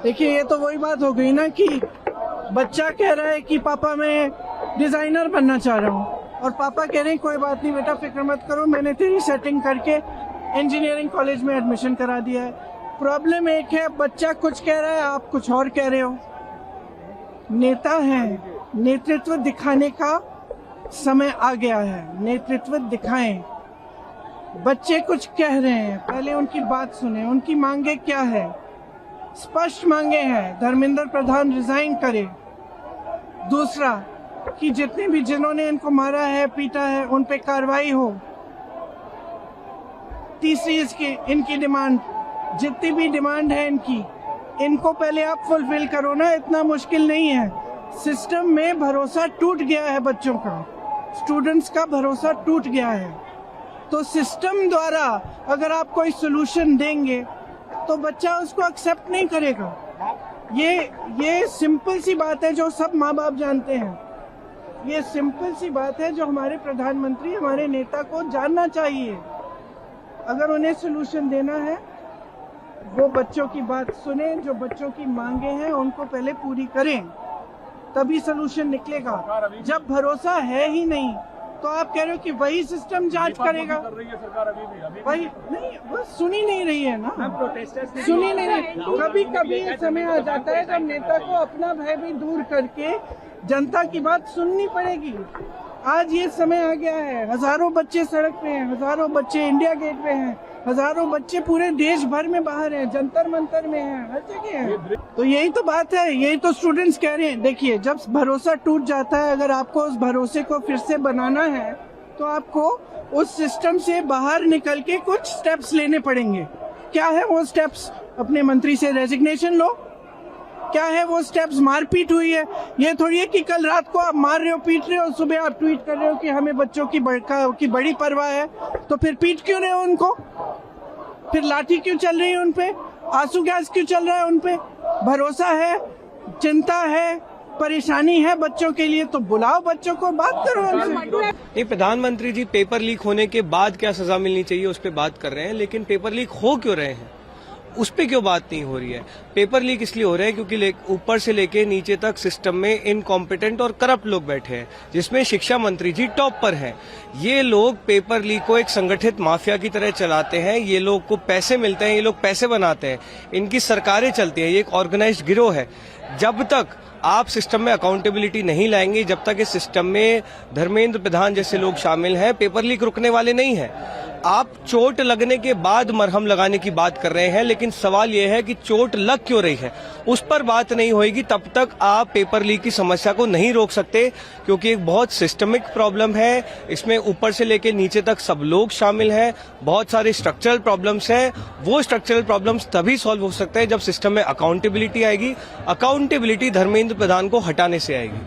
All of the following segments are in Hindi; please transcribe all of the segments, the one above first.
देखिए, ये तो वही बात हो गई ना कि बच्चा कह रहा है कि पापा मैं डिजाइनर बनना चाह रहा हूँ, और पापा कह रहे हैं कोई बात नहीं बेटा, फिक्र मत करो, मैंने तेरी सेटिंग करके इंजीनियरिंग कॉलेज में एडमिशन करा दिया है। प्रॉब्लम एक है, बच्चा कुछ कह रहा है, आप कुछ और कह रहे हो। नेता हैं, नेतृत्व दिखाने का समय आ गया है, नेतृत्व दिखाएं। बच्चे कुछ कह रहे हैं, पहले उनकी बात सुने, उनकी मांगे क्या है। स्पष्ट मांगे हैं, धर्मेंद्र प्रधान रिजाइन करे। दूसरा कि जितने भी जिन्होंने इनको मारा है, पीटा है, उन पे कार्रवाई हो। तीसरी इनकी डिमांड, जितनी भी डिमांड है इनको पहले आप फुलफिल करो ना, इतना मुश्किल नहीं है। सिस्टम में भरोसा टूट गया है, बच्चों का, स्टूडेंट्स का भरोसा टूट गया है। तो सिस्टम द्वारा अगर आप कोई सोल्यूशन देंगे तो बच्चा उसको एक्सेप्ट नहीं करेगा। ये सिंपल सी बात है जो सब माँ बाप जानते हैं। ये सिंपल सी बात है जो हमारे प्रधानमंत्री, हमारे नेता को जानना चाहिए। अगर उन्हें सोल्यूशन देना है, वो बच्चों की बात सुने, जो बच्चों की मांगे हैं उनको पहले पूरी करें, तभी सोल्यूशन निकलेगा। जब भरोसा है ही नहीं तो आप कह रहे हो कि वही सिस्टम जांच करेगा। कर रही है सरकार अभी वही नहीं, वो सुनी नहीं रही है ना, सुनी नहीं रही। कभी कभी समय आ जाता है जब नेता को अपना भय भी दूर करके जनता की बात सुननी पड़ेगी। आज ये समय आ गया है, हजारों बच्चे सड़क पे हैं, हजारों बच्चे इंडिया गेट पे हैं, हजारों बच्चे पूरे देश भर में बाहर हैं, जंतर मंतर में हैं, हर जगह हैं। तो यही तो बात है, यही तो स्टूडेंट्स कह रहे हैं। देखिए, जब भरोसा टूट जाता है, अगर आपको उस भरोसे को फिर से बनाना है तो आपको उस सिस्टम से बाहर निकल के कुछ स्टेप्स लेने पड़ेंगे। क्या है वो स्टेप्स? अपने मंत्री से रेजिग्नेशन लो। क्या है वो स्टेप्स? मारपीट हुई है, ये थोड़ी है कि कल रात को आप मार रहे हो, पीट रहे हो, सुबह आप ट्वीट कर रहे हो कि हमें बच्चों की बड़ी परवाह है, तो फिर पीट क्यों रहे हो उनको? फिर लाठी क्यों चल रही है उन पे? आंसू गैस क्यों चल रहा है उन पे? भरोसा है, चिंता है, परेशानी है बच्चों के लिए, तो बुलाओ बच्चों को, बात करो उनसे। नहीं, प्रधानमंत्री जी पेपर लीक होने के बाद क्या सजा मिलनी चाहिए उस पर बात कर रहे हैं, लेकिन पेपर लीक हो क्यों रहे हैं उस पे क्यों बात नहीं हो रही है? पेपर लीक इसलिए हो रहे हैं क्योंकि ऊपर से लेके नीचे तक सिस्टम में इनकॉम्पिटेंट और करप्ट लोग बैठे हैं, जिसमें शिक्षा मंत्री जी टॉप पर हैं। ये लोग पेपर लीक को एक संगठित माफिया की तरह चलाते हैं, ये लोग को पैसे मिलते हैं, ये लोग पैसे बनाते हैं, इनकी सरकारें चलती हैं, ये एक ऑर्गेनाइज्ड गिरोह है। जब तक आप सिस्टम में अकाउंटेबिलिटी नहीं लाएंगे, जब तक इस सिस्टम में धर्मेंद्र प्रधान जैसे लोग शामिल हैं, पेपर लीक रुकने वाले नहीं हैं। आप चोट लगने के बाद मरहम लगाने की बात कर रहे हैं, लेकिन सवाल यह है कि चोट लग क्यों रही है, उस पर बात नहीं होगी तब तक आप पेपर लीक की समस्या को नहीं रोक सकते, क्योंकि एक बहुत सिस्टमिक प्रॉब्लम है। इसमें ऊपर से लेकर नीचे तक सब लोग शामिल हैं, बहुत सारे स्ट्रक्चरल प्रॉब्लम्स हैं। वो स्ट्रक्चरल प्रॉब्लम्स तभी सॉल्व हो सकते हैं जब सिस्टम में अकाउंटेबिलिटी आएगी। अकाउंटेबिलिटी धर्मेंद्र प्रधान को हटाने से आएगी।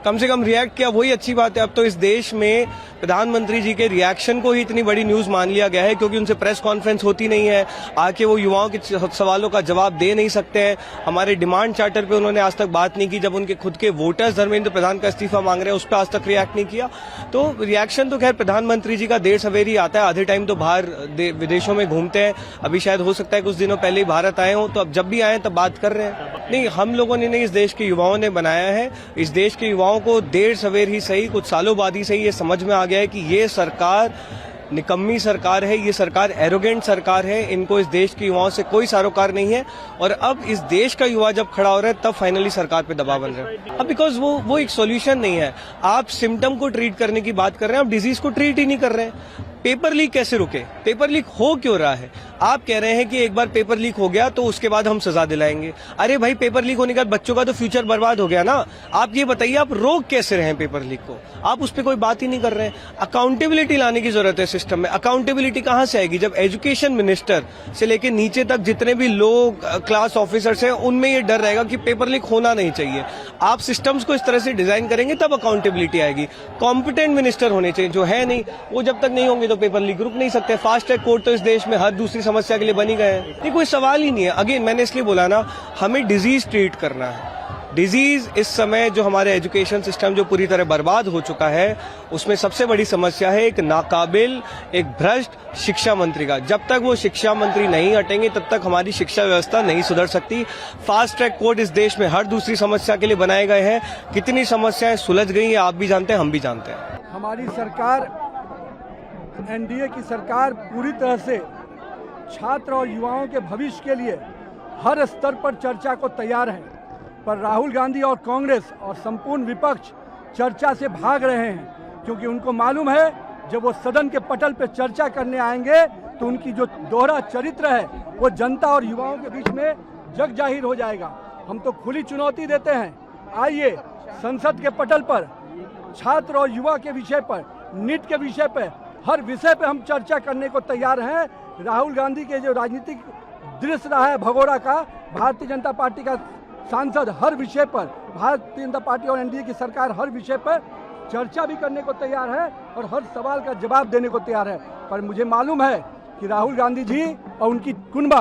कम से कम रिएक्ट किया, वही अच्छी बात है। अब तो इस देश में प्रधानमंत्री जी के रिएक्शन को ही इतनी बड़ी न्यूज मान लिया गया है, क्योंकि उनसे प्रेस कॉन्फ्रेंस होती नहीं है, आके वो युवाओं के सवालों का जवाब दे नहीं सकते हैं। हमारे डिमांड चार्टर पे उन्होंने आज तक बात नहीं की। जब उनके खुद के वोटर्स धर्मेंद्र प्रधान का इस्तीफा मांग रहे हैं, उस पर आज तक रिएक्ट नहीं किया। तो रिएक्शन तो खैर प्रधानमंत्री जी का देर सवेर ही आता है, आधे टाइम तो बाहर विदेशों में घूमते हैं। अभी शायद हो सकता है कुछ दिनों पहले ही भारत आए हों, तो अब जब भी आए तब बात कर रहे हैं। नहीं, हम लोगों ने नहीं, इस देश के युवाओं ने बनाया है। इस देश के युवाओं को देर सवेर ही सही, कुछ सालों बाद ही सही, ये समझ में आ गया है कि ये सरकार निकम्मी सरकार है, ये सरकार एरोगेंट सरकार है, इनको इस देश के युवाओं से कोई सरोकार नहीं है। और अब इस देश का युवा जब खड़ा हो रहा है, तब फाइनली सरकार पे दबाव बन रहा है। अब बिकॉज वो एक सॉल्यूशन नहीं है। आप सिम्टम को ट्रीट करने की बात कर रहे हैं, आप डिजीज को ट्रीट ही नहीं कर रहे हैं। पेपर लीक कैसे रुके? पेपर लीक हो क्यों रहा है? आप कह रहे हैं कि एक बार पेपर लीक हो गया तो उसके बाद हम सजा दिलाएंगे। अरे भाई, पेपर लीक होने के बाद बच्चों का तो फ्यूचर बर्बाद हो गया ना। आप ये बताइए, आप रोक कैसे रहे हैं पेपर लीक को? आप उस पर कोई बात ही नहीं कर रहे हैं। अकाउंटेबिलिटी लाने की जरूरत है सिस्टम में। अकाउंटेबिलिटी कहां से आएगी? जब एजुकेशन मिनिस्टर से लेकर नीचे तक जितने भी लोग क्लास ऑफिसर्स हैं, उनमें ये डर रहेगा कि पेपर लीक होना नहीं चाहिए। आप सिस्टम्स को इस तरह से डिजाइन करेंगे तब अकाउंटेबिलिटी आएगी। कॉम्पिटेंट मिनिस्टर होने चाहिए, जो है नहीं, वो जब तक नहीं होंगे तो पेपर लीक रुक नहीं सकते। फास्ट ट्रैक कोर्ट तो इस देश में हर दूसरी समस्या के लिए बनी गए हैं। ये कोई सवाल ही नहीं है। अगेन मैंने इसलिए बोला ना, हमें डिजीज ट्रीट करना है। डिजीज इस समय जो हमारे एजुकेशन सिस्टम जो पूरी तरह बर्बाद हो चुका है, उसमें सबसे बड़ी समस्या है एक नाकाबिल, एक भ्रष्ट शिक्षा मंत्री का। जब तक वो शिक्षा मंत्री नहीं हटेंगे तब तक हमारी शिक्षा व्यवस्था नहीं सुधर सकती। फास्ट ट्रैक कोर्ट इस देश में हर दूसरी समस्या के लिए बनाए गए हैं। कितनी समस्याएं सुलझ गई हैं आप भी जानते हैं, हम भी जानते हैं। हमारी सरकार, एनडीए की सरकार पूरी तरह से छात्र और युवाओं के भविष्य के लिए हर स्तर पर चर्चा को तैयार है, पर राहुल गांधी और कांग्रेस और संपूर्ण विपक्ष चर्चा से भाग रहे हैं, क्योंकि उनको मालूम है जब वो सदन के पटल पर चर्चा करने आएंगे तो उनकी जो दोहरा चरित्र है वो जनता और युवाओं के बीच में जग जाहिर हो जाएगा। हम तो खुली चुनौती देते हैं, आइए संसद के पटल पर छात्र और युवा के विषय पर, नीट के विषय पर, हर विषय पर हम चर्चा करने को तैयार हैं। राहुल गांधी के जो राजनीतिक दृश्य रहा है भगोड़ा का, भारतीय जनता पार्टी का सांसद हर विषय पर, भारतीय जनता पार्टी और एनडीए की सरकार हर विषय पर चर्चा भी करने को तैयार है और हर सवाल का जवाब देने को तैयार है। पर मुझे मालूम है कि राहुल गांधी जी और उनकी कुनबा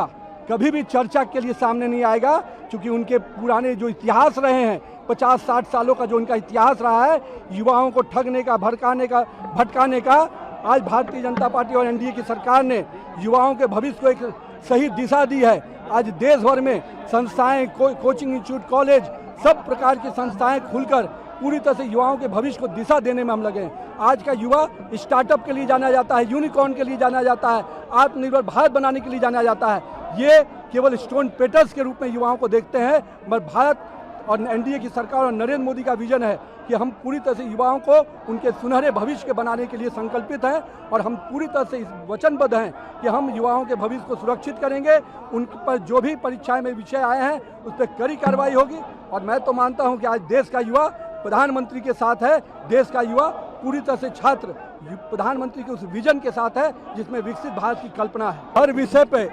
कभी भी चर्चा के लिए सामने नहीं आएगा, क्योंकि उनके पुराने जो इतिहास रहे हैं, 50-60 सालों का जो उनका इतिहास रहा है युवाओं को ठगने का, भटकाने का, आज भारतीय जनता पार्टी और एनडीए की सरकार ने युवाओं के भविष्य को एक सही दिशा दी है। आज देश भर में संस्थाएं, कोचिंग इंस्टीट्यूट, कॉलेज, सब प्रकार की संस्थाएं खुलकर पूरी तरह से युवाओं के भविष्य को दिशा देने में हम लगे हैं। आज का युवा स्टार्टअप के लिए जाना जाता है, यूनिकॉर्न के लिए जाना जाता है, आत्मनिर्भर भारत बनाने के लिए जाना जाता है। ये केवल स्टोन पेटर्स के रूप में युवाओं को देखते हैं, मगर भारत और एनडीए की सरकार और नरेंद्र मोदी का विजन है कि हम पूरी तरह से युवाओं को उनके सुनहरे भविष्य के बनाने के लिए संकल्पित हैं और हम पूरी तरह से वचनबद्ध हैं कि हम युवाओं के भविष्य को सुरक्षित करेंगे। उन पर जो भी परीक्षाएं में विषय आए हैं उस पर कड़ी कार्रवाई होगी। और मैं तो मानता हूं कि आज देश का युवा प्रधानमंत्री के साथ है, देश का युवा पूरी तरह से छात्र प्रधानमंत्री के उस विजन के साथ है जिसमें विकसित भारत की कल्पना है। हर विषय पे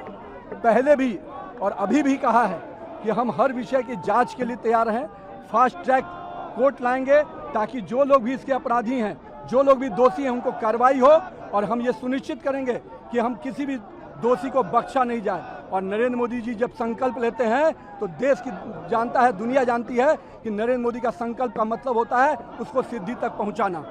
पहले भी और अभी भी कहा है कि हम हर विषय की जांच के लिए तैयार हैं। फास्ट ट्रैक कोर्ट लाएंगे ताकि जो लोग भी इसके अपराधी हैं, जो लोग भी दोषी हैं, उनको कार्रवाई हो और हम ये सुनिश्चित करेंगे कि हम किसी भी दोषी को बख्शा नहीं जाए। और नरेंद्र मोदी जी जब संकल्प लेते हैं तो देश की जानता है, दुनिया जानती है कि नरेंद्र मोदी का संकल्प का मतलब होता है उसको सिद्धि तक पहुंचाना।